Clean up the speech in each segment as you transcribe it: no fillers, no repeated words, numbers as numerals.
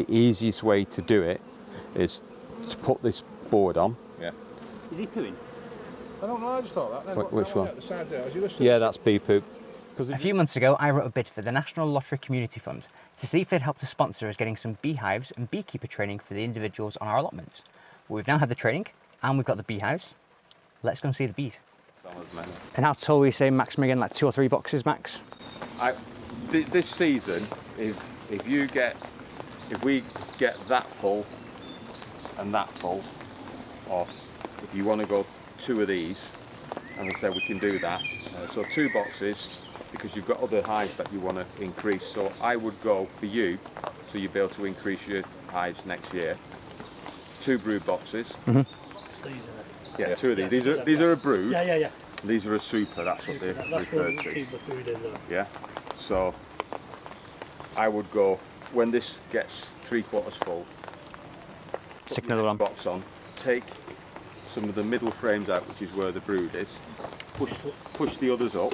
the easiest way to do it is to put this board on. Yeah. Is he pooing? I don't know, I just thought that. Then Which one? At the side there, as you listen. Yeah, that's bee poop. A few months ago, I wrote a bid for the National Lottery Community Fund to see if they'd help to sponsor us getting some beehives and beekeeper training for the individuals on our allotments. Well, we've now had the training and we've got the beehives. Let's go and see the bees. And how tall are we saying maximum again? Like 2 or 3 boxes max? This season, if we get that full and that full, or if you want to go 2 of these, and I said we can do that. So 2 boxes, because you've got other hives that you want to increase. So I would go for you, so you'll be able to increase your hives next year. 2 brood boxes. Mm-hmm. Yeah, 2 of these. These are a brood. Yeah. These are a super. That's what they're referred to. Keep the food in there. Yeah. So I would go when this gets 3/4 full. Stick another one. Box on. Take some of the middle frames out, which is where the brood is. Push the others up.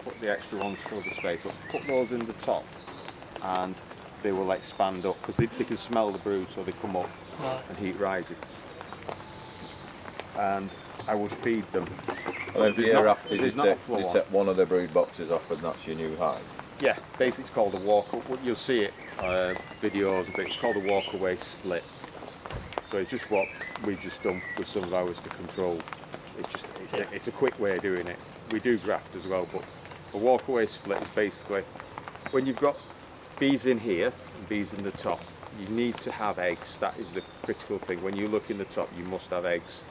Put the extra ones for the space up. Put those in the top, and they will expand up because they can smell the brood, so they come up and heat rises. And I would feed them. And then year after, you take one of the brood boxes off, and that's your new hive. Yeah, basically it's called a walk. You'll see it videos, but it's called a walk-away split. So it's just what we've just done with some of ours to control. It's a quick way of doing it. We do graft as well, but a walk-away split is basically when you've got bees in here and bees in the top, you need to have eggs. That is the critical thing. When you look in the top, you must have eggs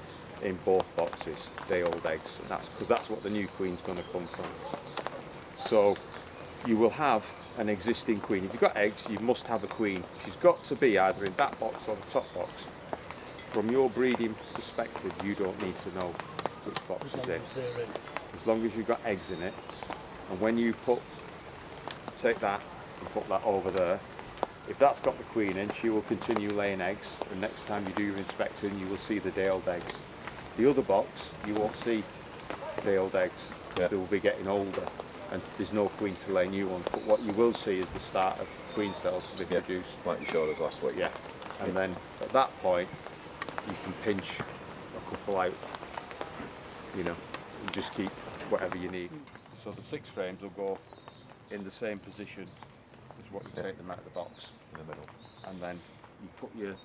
in both boxes, day-old eggs, and that's what the new queen's going to come from. So you will have an existing queen. If you've got eggs, you must have a queen. She's got to be either in that box or the top box. From your breeding perspective, you don't need to know which box is in. As long as you've got eggs in it, and when you take that and put that over there, if that's got the queen in, she will continue laying eggs, and next time you do your inspection, you will see the day-old eggs. The other box, you won't see day-old eggs. Yeah. They will be getting older, and there's no queen to lay new ones. But what you will see is the start of queen cells to be produced. Like you showed us last week. Yeah, and then at that point, you can pinch a couple out, and just keep whatever you need. So the 6 frames will go in the same position as what you take them out of the box in the middle, and then you put your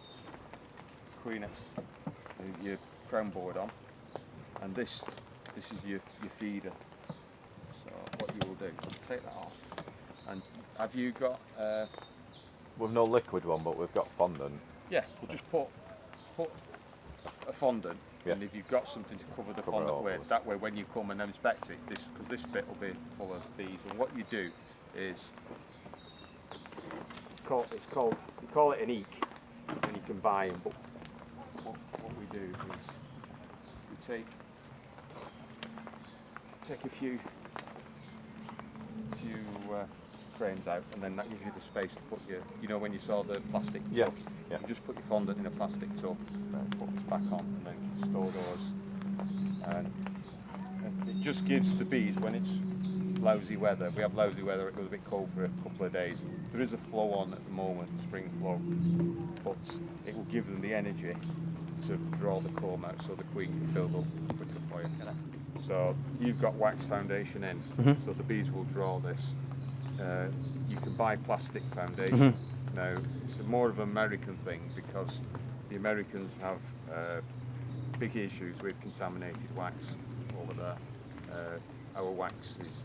your crown board on, and this is your feeder. So what you will do is take that off, and have you got? We've no liquid one, but we've got fondant. Yeah, we'll just put a fondant, and if you've got something to cover the fondant with, that way when you come and inspect it, because this bit will be full of bees, and what you do is you call it an eek, and you can buy them. But what we do is we take a few frames out, and then that gives you the space to put your, when you saw the plastic tub, you just put your fondant in a plastic tub, put this back on, and then you can store those. And it just gives the bees, when it's lousy weather, we have lousy weather, it goes a bit cold for a couple of days. There is a flow on at the moment, spring flow, but it will give them the energy to draw the comb out so the queen can build up quicker for you. So you've got wax foundation in, so the bees will draw this. You can buy plastic foundation. Now, it's more of an American thing because the Americans have big issues with contaminated wax over there. Our wax is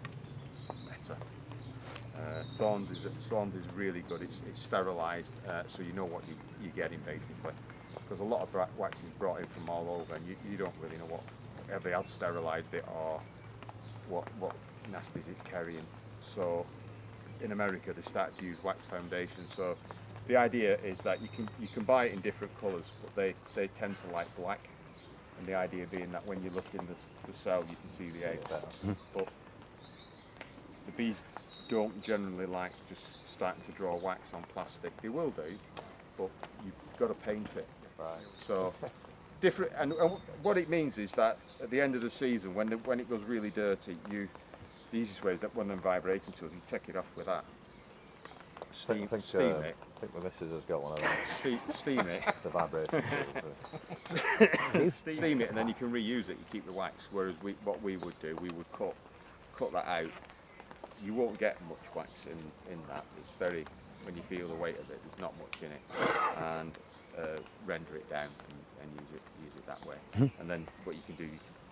better. Thorns is really good. It's sterilised, so you know what you're getting basically. Because a lot of wax is brought in from all over, and you don't really know if they have sterilised it or what nasties it's carrying. So in America they started to use wax foundation. So the idea is that you can buy it in different colours, but they tend to like black. And the idea being that when you look in the cell, you can see the eggs. But the bees don't generally like just starting to draw wax on plastic. They will do, but you've got to paint it. Right. So different. And what it means is that at the end of the season, when it goes really dirty, the easiest way is that when they're vibrating tools, you take it off with that. Steam it. I think the missus has got one of those. Steam it. The vibration. Steam it, and then you can reuse it. You keep the wax. Whereas what we would do, we would cut that out. You won't get much wax in that. It's very, when you feel the weight of it, there's not much in it, and render it down and use it that way. And then what you can do,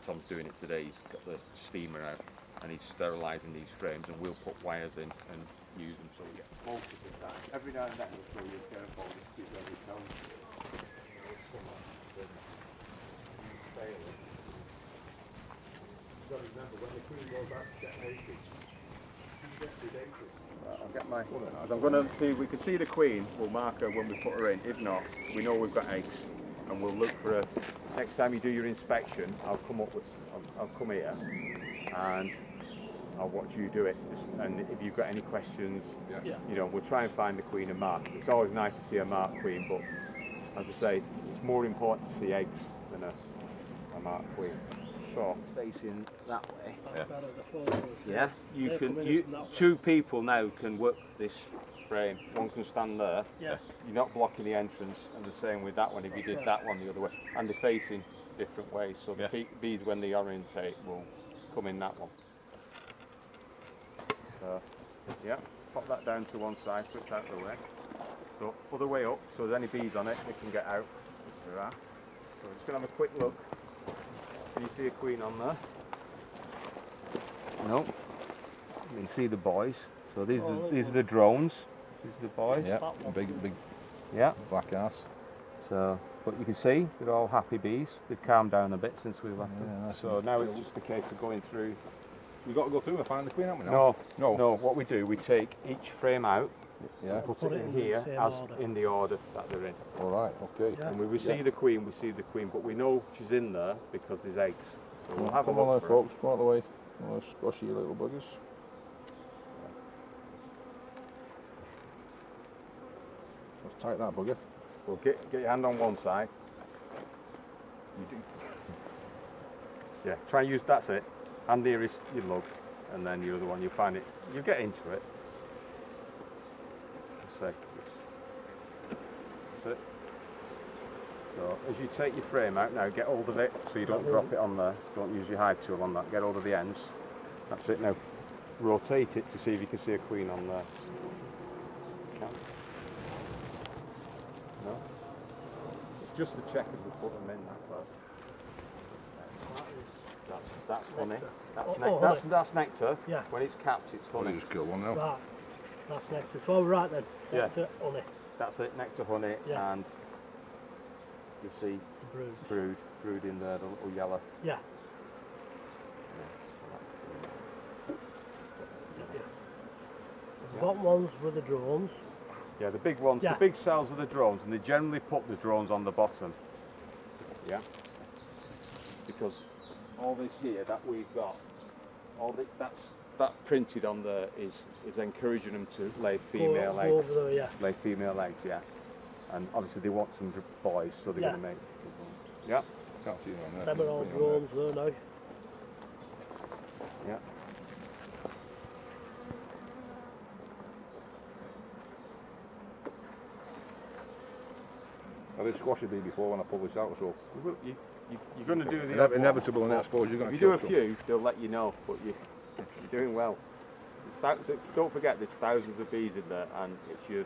Tom's doing it today. He's got the steamer out and he's sterilising these frames, and we'll put wires in and use them so we get multiple times. Every now and then we'll show you a careful to keep every tone. Remember when the queen goes out to get naked. I'll get my. I'm going to see if we can see the queen. We'll mark her when we put her in. If not, we know we've got eggs, and we'll look for her. Next time you do your inspection, I'll come here, and I'll watch you do it. And if you've got any questions, you know, we'll try and find the queen and mark. It's always nice to see a marked queen, but as I say, it's more important to see eggs than a marked queen. So facing that way. Yeah, you can. Two people now can work this frame. One can stand there. Yeah. You're not blocking the entrance, and the same with that one. If you did that one the other way, and they're facing different ways. So the bees, when they orientate, will come in that one. So yeah, pop that down to one side, switch out the way. So other way up. So there's any bees on it, they can get out. There are. So we're just gonna have a quick look. Can you see a queen on there? No. You can see the boys. So these are the drones. These are the boys. Yeah, big Yeah. black ass. So, but you can see they're all happy bees. They've calmed down a bit since we left them. nice. So now it's just a case of going through. We've got to go through and find the queen, haven't we? now? No. What we do, we take each frame out. Yeah. Put it in here as in the order that they're in. All right. Okay. And when we see the queen, but we know she's in there because there's eggs. So we'll have Come a on look there, for her. folks. Come out the way. Oh, squashy little buggers. Let's tight that bugger. Well, get your hand on one side. You do. Yeah, try and use, that's it. Hand here is your lug, and then the other one, you find it, you get into it. That's it. So as you take your frame out now, get hold of it so you don't drop it on there. Don't use your hive tool on that, get hold of the ends. That's it now. Rotate it to see if you can see a queen on there. No? It's just the checkers we put them in, that's all. That's honey. That's nectar. Yeah. When it's capped, it's honey. Just kill one now. Right. That's nectar. So right then. Yeah. Nectar, honey. That's it, nectar, honey, Yeah. and you see Broods. brood in there, the little yellow. Yeah. The bottom ones were the drones. Yeah, the big ones, Yeah. the big cells are the drones, and they generally put the drones on the bottom. Yeah. Because all this here that we've got, that printed on there is encouraging them to lay female Go eggs. over there, yeah. Lay female eggs, yeah. And obviously they want some boys, so they're Yeah. going to make. Yeah. Can't see them on there. Them are all drones there now. Yeah. I did squash a bee before when I pulled this out, so You're going to do the odd one. inevitable, and I suppose you're going If to you do kill a some. few, they'll let you know, but you're doing well. Don't forget there's thousands of bees in there, and it's your.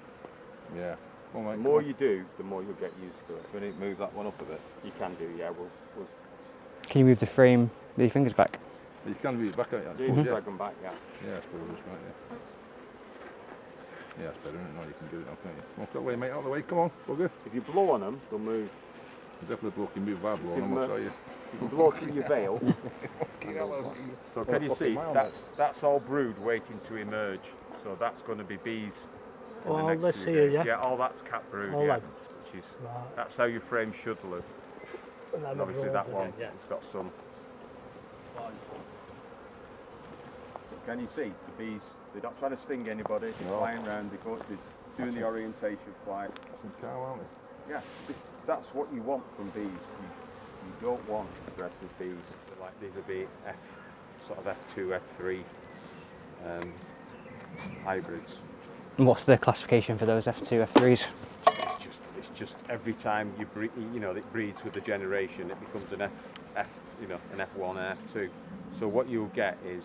Yeah. Well, mate, The more you do, the more you'll get used to it. we need to move that one up a bit. You can do, yeah. We'll Can you move the frame with your fingers back? You can move it back, can't you? I do suppose, drag them back, yeah. Yeah, I suppose, right, yeah. Yeah, it's better, isn't it? Now you can do it now, can't you? Walk that way, mate, out of the way, come on, bugger. If you blow on them, they'll move. Definitely bloke can move by blowing give them, I'll them a- tell you. You can blow through your veil. So can you see, that's all brood waiting to emerge. So that's going to be bees in All the next this few here, days. yeah? Yeah, all that's cat brood, All yeah. that. Which is, Right. that's how your frame should look. And then And the obviously drones that one, again, it's got some. Can you see the bees? They're not trying to sting anybody. They're No. flying around. They're doing the orientation flight. Some cow, aren't they? Yeah, that's what you want from bees. You don't want aggressive bees. Like these would be sort of F2, F3 hybrids. And what's the classification for those F2, F3s? It's just every time you breed, you know, it breeds with the generation, it becomes an you know, an F1 and F2. So what you'll get is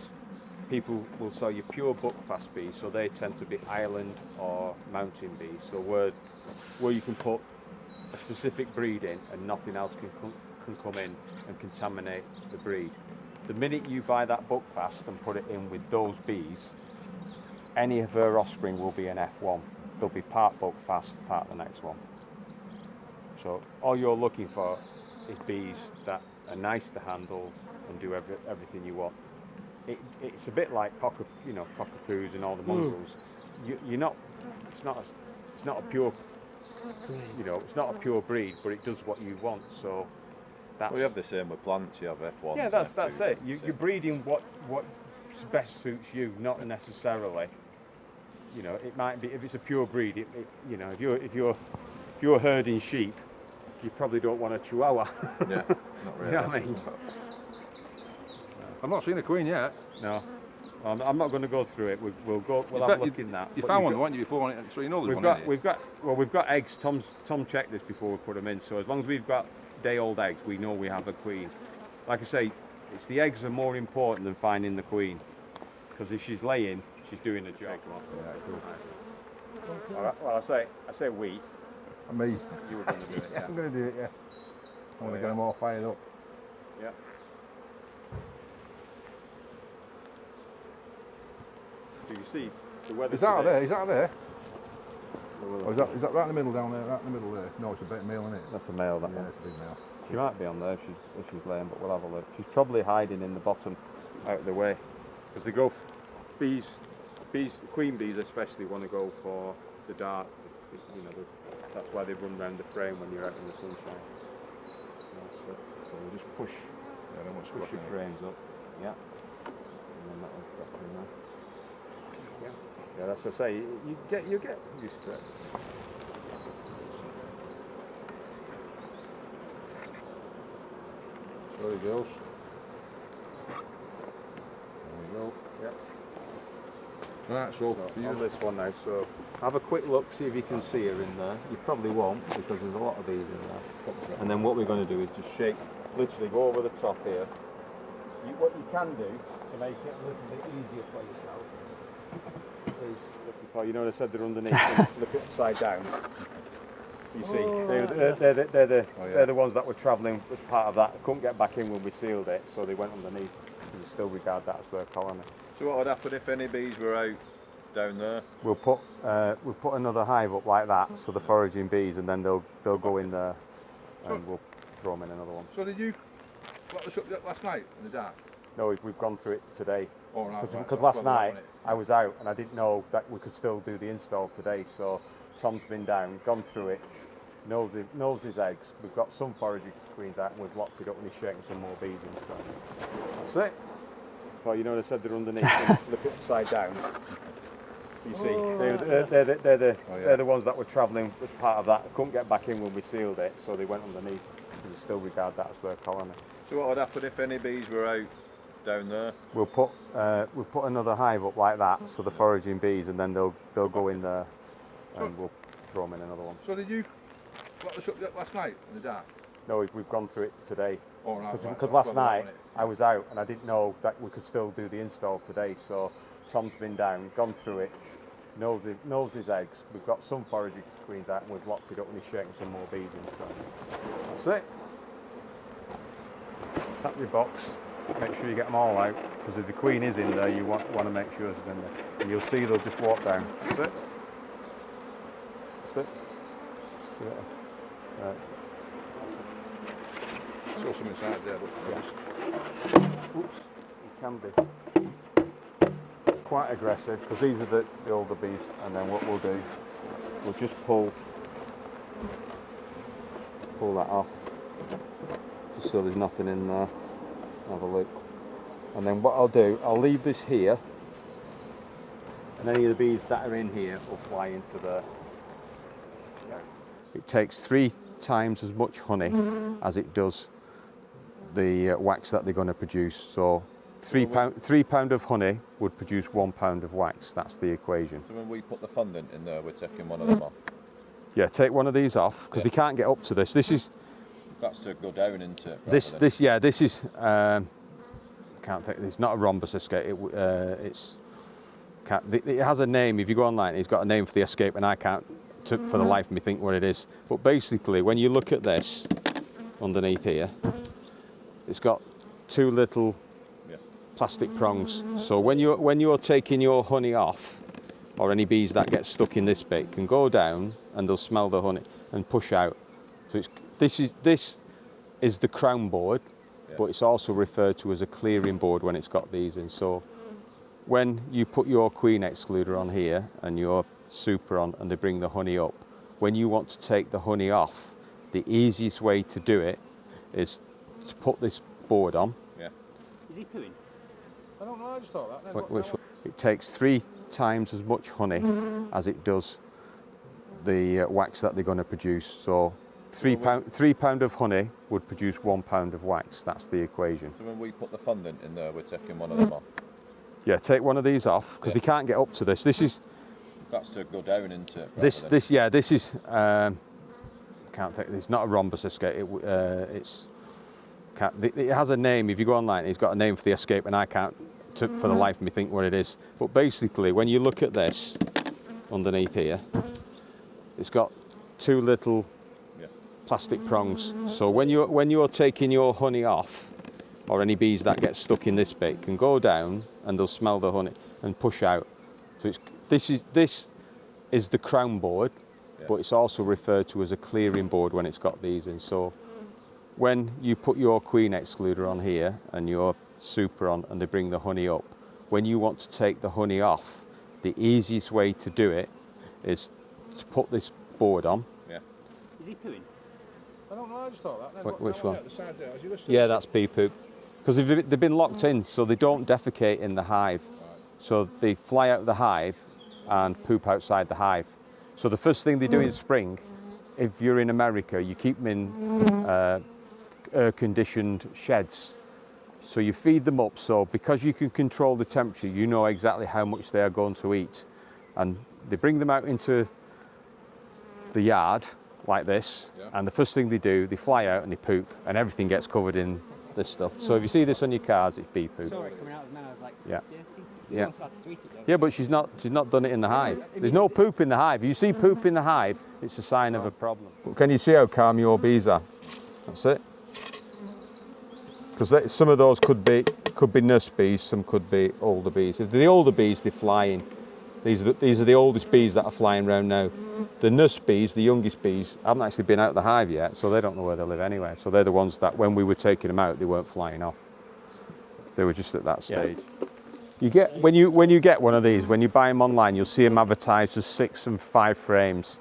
people will sell you pure buckfast bees, so they tend to be island or mountain bees. So where you can put a specific breed in and nothing else can come in and contaminate the breed. The minute you buy that buckfast and put it in with those bees, any of her offspring will be an F1. They'll be part buckfast, part the next one. So all you're looking for is bees that are nice to handle and do everything you want. It's a bit like cockatoos and all the mongrels. You're not. It's not a pure. You know, it's not a pure breed, but it does what you want. So that's. Well, you have the same with plants. You have F1. Yeah, that's it. You're breeding what best suits you, not necessarily. You know, it might be if it's a pure breed. You know, if you're herding sheep, you probably don't want a Chihuahua. Yeah, not really. You know what I mean? I've not seen a queen yet. No, I'm not going to go through it. We'll have a look in that. You But found you've one, weren't you, before? So you know there's We've got eggs. Tom checked this before we put them in. So as long as we've got day-old eggs, we know we have a queen. Like I say, it's the eggs are more important than finding the queen, because if she's laying, she's doing a job. Yeah, cool. All right, well, I say we. And me. You were going to do it. Yeah, I'm going to do it. Yeah. I want to get them all fired up. Yeah. So you see the weather. Is that today, there? Is that there? the weather- Or is that right in the middle down there? Right in the middle there? No, it's a bit male, isn't it? That's a male. That Yeah, one. it's a big male. She might be on there if she's laying, but we'll have a look. She's probably hiding in the bottom, out of the way, because they go. Bees, queen bees especially want to go for the dark. You know, that's why they run around the frame when you're out in the sunshine. So we'll just push Yeah, I don't want to your squash it. frames up. Yeah. And then that'll drop in there. Yeah, that's what I say. You get used to it. Sorry, girls. There we go. Yep. Right, so On this one now, so have a quick look, see if you can see her in there. You probably won't, because there's a lot of these in there. And then what we're going to do is just shake, literally go over the top here. What you can do to make it a little bit easier for yourself is, you know, I said they're underneath, and look upside down. You see, they're the ones that were travelling as part of that. Couldn't get back in when we sealed it, so they went underneath. We still regard that as their colony. So what would happen if any bees were out down there? We'll put another hive up like that, so the foraging bees, and then they'll go in there, and we'll throw them in another one. So did you lock this up last night in the dark? No, we've gone through it today. Oh, right, right. Because So last that's night what I was out and I didn't know that we could still do the install today. So Tom's been down, gone through it, knows his eggs. We've got some foraging queens out and we've locked it up and he's shaking some more bees and stuff. That's it. Well, you know, I said they're underneath, and look upside down. You see, they're the ones that were travelling as part of that. Couldn't get back in when we sealed it, so they went underneath. We still regard that as their colony. So what would happen if any bees were out down there? We'll put another hive up like that, so the foraging bees, and then they'll go in there, and we'll throw them in another one. So did you lock this up last night in the dark? No, we've gone through it today. Oh, right, right. Because So last that's night what I was out and I didn't know that we could still do the install today. So Tom's been down, gone through it, knows his eggs. We've got some foraging queens out and we've locked it up and he's shaking some more bees and stuff. That's it. Tap your box. Make sure you get them all out, because if the queen is in there, you want to make sure she's in there. And you'll see they'll just walk down. That's it. That's it. Yeah. Right. Saw some inside there, but Yeah. Oops. It can be quite aggressive, because these are the older bees. And then what we'll do, we'll just pull that off, just so there's nothing in there. Have a look. And then what I'll do, I'll leave this here, and any of the bees that are in here will fly into there. It takes 3 times as much honey as it does the wax that they're going to produce. So £3 of honey would produce £1 of wax. That's the equation. So when we put the fondant in there, we're taking one of them off. Yeah, take one of these off because they can't get up to this. This is That's to go down into it. this is can't think. It's not a rhombus escape. It has a name. If you go online, it's got a name for the escape, and I can't for the life of me think what it is. But basically, when you look at this underneath here, it's got two little plastic prongs. So when you're taking your honey off, or any bees that get stuck in this bit can go down and they'll smell the honey and push out. So this is the crown board, but it's also referred to as a clearing board when it's got these in. So when you put your queen excluder on here and your super on and they bring the honey up, when you want to take the honey off, the easiest way to do it is to put this board on. Is he pooing? I don't know, I just thought that. It takes 3 times as much honey as it does the wax that they're going to produce. So £3 of honey would produce £1 of wax. That's the equation. So when we put the fondant in there, we're taking one of them off. Yeah, take one of these off because they can't get up to this. That's to go down into it. This is can't think. It's not a rhombus escape. It has a name. If you go online, it's got a name for the escape, and I can't for the life of me think what it is. But basically, when you look at this underneath here, it's got two little plastic prongs. So when you're taking your honey off, or any bees that get stuck in this bit can go down and they'll smell the honey and push out. So this is the crown board, but it's also referred to as a clearing board when it's got these in. So when you put your queen excluder on here and your super on and they bring the honey up, when you want to take the honey off, the easiest way to do it is to put this board on. Is he pooing? I don't know, I just thought that. Which one? At the side there, as you just Yeah, that's bee poop. Because they've been locked in, so they don't defecate in the hive. So they fly out of the hive and poop outside the hive. So the first thing they do in spring, if you're in America, you keep them in air-conditioned sheds. So you feed them up, so because you can control the temperature, you know exactly how much they are going to eat. And they bring them out into the yard like this, and the first thing they do, they fly out and they poop, and everything gets covered in this stuff. So if you see this on your cars, it's bee poop. I saw it coming out of the man, I was like, dirty. Yeah. Started to eat it, though. Yeah, but she's not done it in the hive. There's no poop in the hive. If you see poop in the hive, it's a sign of a problem. Can you see how calm your bees are? That's it. Because some of those could be nurse bees, some could be older bees. If they're the older bees, they're flying. These are the oldest bees that are flying around now. The nurse bees, the youngest bees, haven't actually been out of the hive yet, so they don't know where they live anyway. So they're the ones that, when we were taking them out, they weren't flying off. They were just at that stage. You get when you get one of these, when you buy them online, you'll see them advertised as 6 and 5 frames.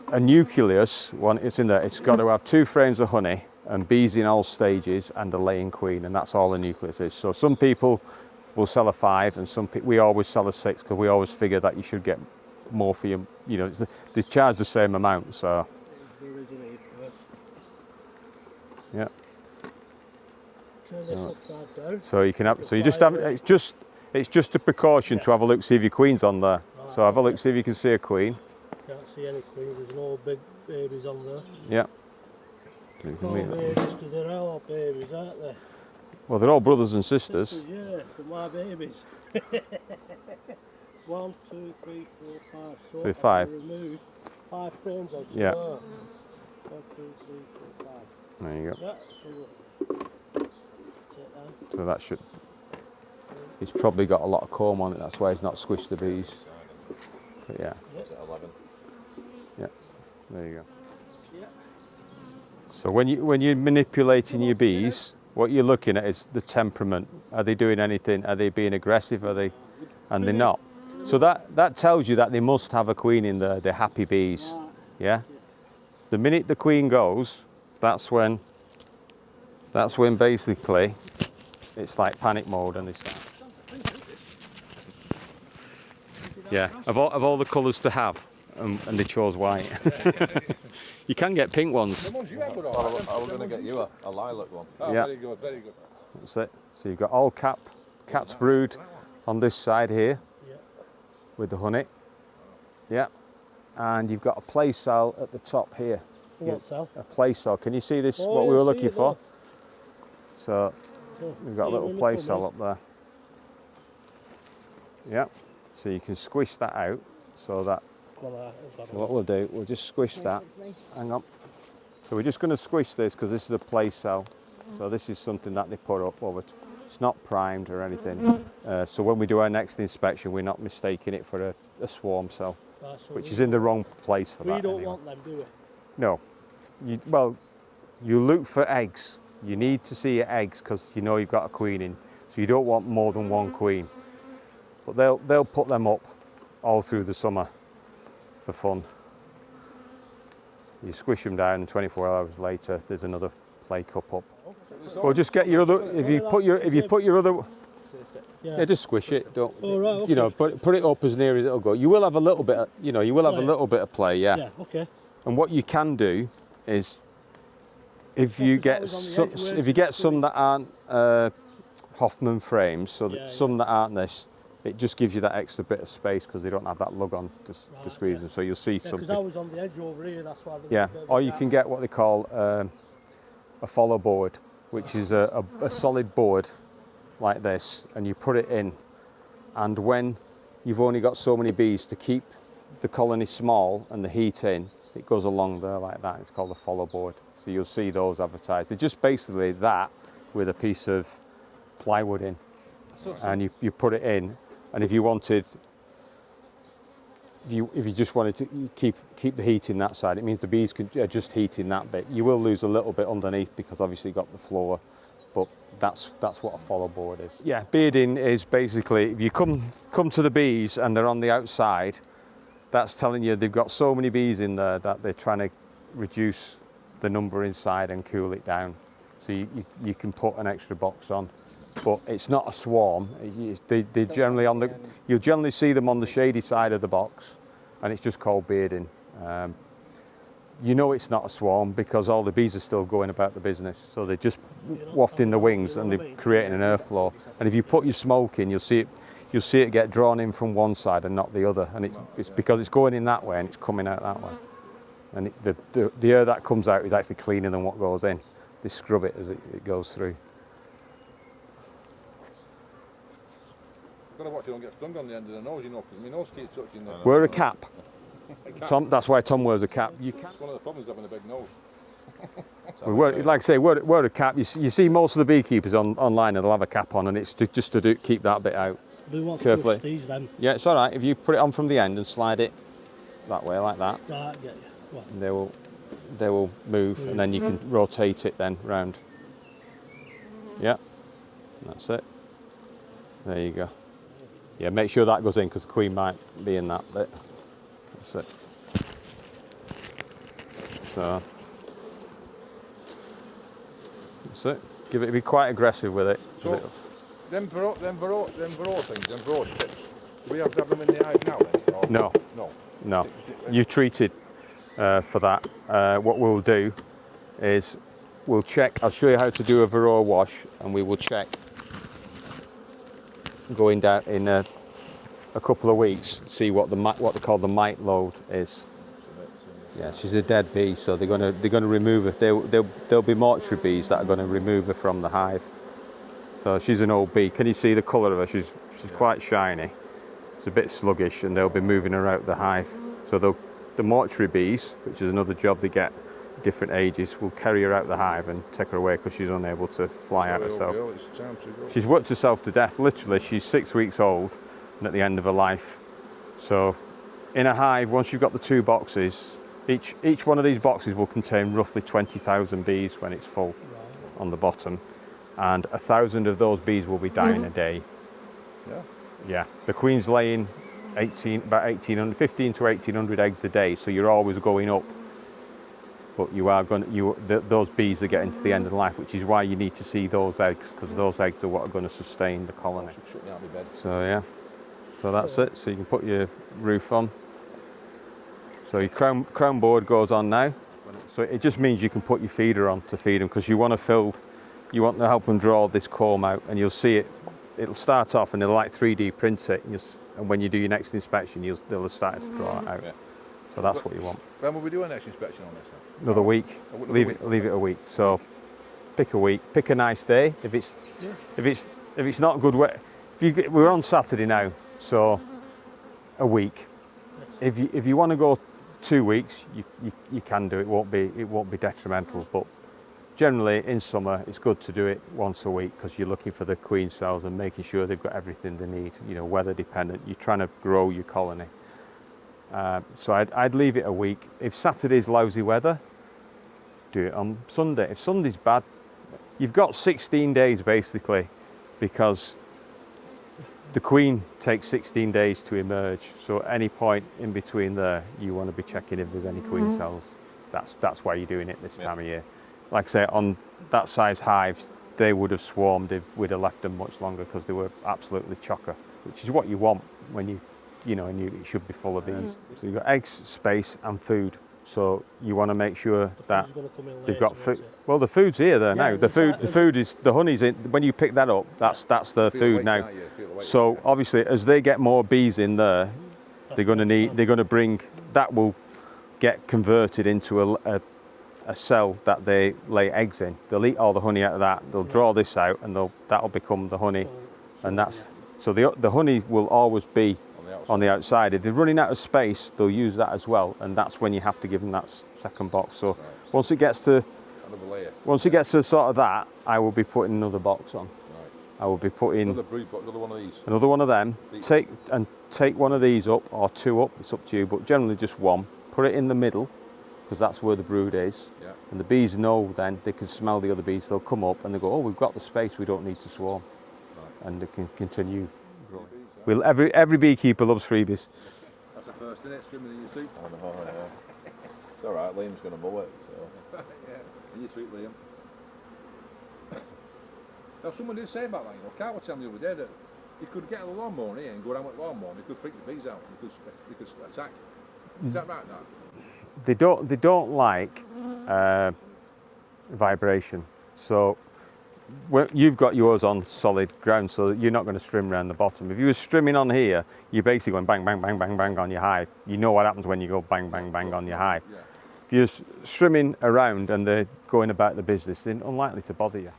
A nucleus, it's in there. It's got to have 2 frames of honey and bees in all stages and a laying queen, and that's all a nucleus is. So some people will sell a 5, and we always sell a 6 because we always figure that you should get more for your, they charge the same amount. So yeah. Turn this upside down. So you can have. So you just have. It's just a precaution to have a look, see if your queen's on there. Right. So have a look, see if you can see a queen. Can't see any queen. There's no big babies on there. Yeah. No babies, because they're all babies, aren't they? Well, they're all brothers and sisters. Yeah, they're my babies. 1, 2, 3, 4, 5. So 5. Remove 5 frames on. Yeah. 1, 2, 3, 4, 5. There you go. Yeah, so take that. So that should. He's probably got a lot of comb on it. That's why he's not squished the bees. But yeah. Is it 11? Yeah. There you go. Yeah. So when you're manipulating your bees, what you're looking at is the temperament. Are they doing anything? Are they being aggressive? Are they? And they're not. So that tells you that they must have a queen in there. They're happy bees. Yeah. The minute the queen goes, that's when basically it's like panic mode and they start. Yeah. Of all the colours to have, and they chose white. You can get pink ones. The ones you have were all I right. was going to get you a lilac one. Oh, Yeah. very good, very good. That's it. So you've got all caps brood on this side here Yeah. with the honey. Yeah. And you've got a play cell at the top here. What cell? A play cell. Can you see this, Oh, what we yeah, were see looking it for? there. So Oh, we've got a yeah, little we're play looking cell at up there. Yeah. So you can squish that out so that, this. Well, I've got so what we'll do, we'll just squish that. Hang on. So we're just going to squish this because this is a play cell. So this is something that they put up over. It's not primed or anything. So when we do our next inspection, we're not mistaking it for a swarm cell, Right, so which we is in the wrong place for We that. don't anyway. want them, do we? No. Well, you look for eggs. You need to see your eggs because you know you've got a queen in. So you don't want more than one queen. But they'll put them up all through the summer for fun. You squish them down and 24 hours later there's another play cup up. Or just get your other, if you put your other, yeah, just squish it. Don't, Oh, right, okay. you know, put it up as near as it'll go. You will have a little bit, you will have a little bit of play, yeah. Yeah, okay. And what you can do is, if you get some that aren't Hoffman frames, so that some that aren't this, it just gives you that extra bit of space because they don't have that lug on to squeeze them. So you'll see Because something. I was on the edge over here, that's why. Yeah, or you can get what they call a follow board, which is a solid board like this, and you put it in, and when you've only got so many bees to keep the colony small and the heat in, it goes along there like that. It's called a follow board. So you'll see those advertised. They're just basically that with a piece of plywood in, and you put it in, and if you wanted, if you just wanted to keep the heat in that side, it means the bees can just heat in that bit. You will lose a little bit underneath because obviously you've got the floor, but that's what a follow board is. Yeah, bearding is basically, if you come to the bees and they're on the outside, that's telling you they've got so many bees in there that they're trying to reduce the number inside and cool it down. So you can put an extra box on, but it's not a swarm. They're generally on the, you'll generally see them on the shady side of the box, and it's just called bearding. You know it's not a swarm because all the bees are still going about the business. So they're just wafting the wings and they're creating an airflow. And if you put your smoke in, you'll see it get drawn in from one side and not the other. And it's because it's going in that way and it's coming out that way. And the air that comes out is actually cleaner than what goes in. They scrub it as it goes through. I've got to watch you don't get stung on the end of the nose, you know, because my nose keeps touching the... Wear a cap. Tom, that's why Tom wears a cap. You can. It's one of the problems having a big nose. Like I say, wear a cap. You see most of the beekeepers online, and they'll have a cap on, and it's just to keep that bit out. We want Carefully. to these then. Yeah, it's all right. If you put it on from the end and slide it that way, like that, Right, yeah, yeah. Well, and they will move, and then you can rotate it then round. Yeah, that's it. There you go. Yeah, make sure that goes in because the queen might be in that bit. That's it. So that's it. Be quite aggressive with it. So, them bro things, them bro strips, do we have to have them in the hive now then? Or? No. No. No. You treated for that. What we'll do is we'll check. I'll show you how to do a varroa wash, and we will check going down in a couple of weeks, see what they call the mite load is. Yeah, she's a dead bee, so they're going to remove her. There'll be mortuary bees that are going to remove her from the hive. So she's an old bee. Can you see the colour of her? She's quite shiny. It's a bit sluggish, and they'll be moving her out the hive. So the mortuary bees, which is another job they get at different ages, will carry her out the hive and take her away because she's unable to fly out herself. She's worked herself to death. Literally, she's 6 weeks old and at the end of her life. So in a hive, once you've got the 2 boxes, each one of these boxes will contain roughly 20,000 bees when it's full on the bottom, and 1,000 of those bees will be dying a day. Yeah. Yeah. The queen's laying about 15 to 1,800 eggs a day, so you're always going up. But those bees are getting to the end of life, which is why you need to see those eggs, because those eggs are what are going to sustain the colony. So yeah. So that's it. So you can put your roof on. So your crown board goes on now. So it just means you can put your feeder on to feed them, because you want to fill you want to help them draw this comb out, and you'll see it. It'll start off and they'll like 3D print it, and when you do your next inspection, they'll have started to draw it out. Yeah. So that's what you want. When will we do our next inspection on this then? Another week. Another Leave week. it a week. So pick a week. Pick a nice day. If it's not good weather, we're on Saturday now, so a week. If you want to go 2 weeks, you can do it. It won't be detrimental, but generally in summer it's good to do it once a week because you're looking for the queen cells and making sure they've got everything they need. You know, weather dependent. You're trying to grow your colony. So I'd leave it a week. If Saturday's lousy weather, do it on Sunday. If Sunday's bad, you've got 16 days basically, because the queen takes 16 days to emerge. So at any point in between there, you want to be checking if there's any queen cells. That's why you're doing it this time of year. Like I say, on that size hives, they would have swarmed if we'd have left them much longer because they were absolutely chocker, which is what you want when it should be full of bees. So you've got eggs, space and food. So you want to make sure that they've got food. Well, the food's here there now. The food is, the honey's in. When you pick that up, that's the food now. So obviously, as they get more bees in there, they're going to bring, that will get converted into a cell that they lay eggs in. They'll eat all the honey out of that. They'll draw this out, and that'll become the honey, and that's so the honey will always be on the outside. If they're running out of space, they'll use that as well, and that's when you have to give them that second box. So once it gets to sort of that, I will be putting another box on. I will be putting another one of these. Another one of them. Take one of these up or two up. It's up to you, but generally just one. Put it in the middle because that's where the brood is. Yeah. And the bees know then they can smell the other bees. They'll come up and they go, oh, we've got the space. We don't need to swarm, and they can continue growing. Well, every beekeeper loves freebies. That's the first, isn't it? Swimming in your soup. I know, yeah. It's all right. Liam's going to mow it. So. Yeah, in your soup, Liam. Now, someone did say about that. You know, Carl was telling me the other day that you could get a lawnmower here and go around with a lawnmower and you could freak the bees out. You could attack. Is that right now? They don't like vibration. So you've got yours on solid ground, so you're not going to strim around the bottom. If you were strimming on here, you're basically going bang, bang, bang, bang, bang on your hive. You know what happens when you go bang, bang, bang on your hive. Yeah. If you're strimming around and they're going about the business, they're unlikely to bother you.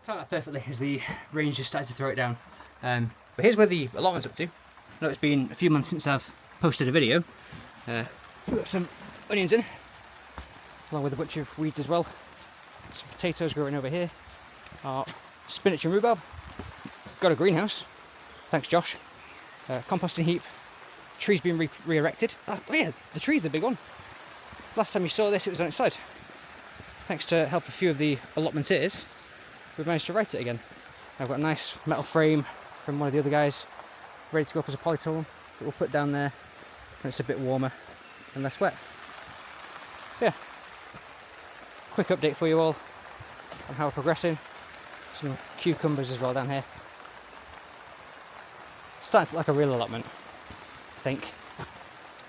Timed that perfectly as the range just started to throw it down. But here's where the allotment's up to. I know it's been a few months since I've posted a video. We've got some onions in, along with a bunch of weeds as well. Some potatoes growing over here. Our spinach and rhubarb. Got a greenhouse. Thanks, Josh. Composting heap. Trees being re-erected. Oh yeah, the tree's the big one. Last time you saw this, it was on its side. Thanks to help a few of the allotmenteers, we've managed to right it again. I've got a nice metal frame from one of the other guys ready to go up as a polytunnel that we'll put down there when it's a bit warmer and less wet. Yeah, quick update for you all on how we're progressing. Some cucumbers as well down here. Starting to look like a real allotment, I think,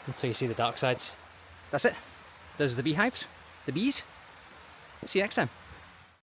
until you see the dark sides. That's it. Those are the beehives, the bees. See you next time.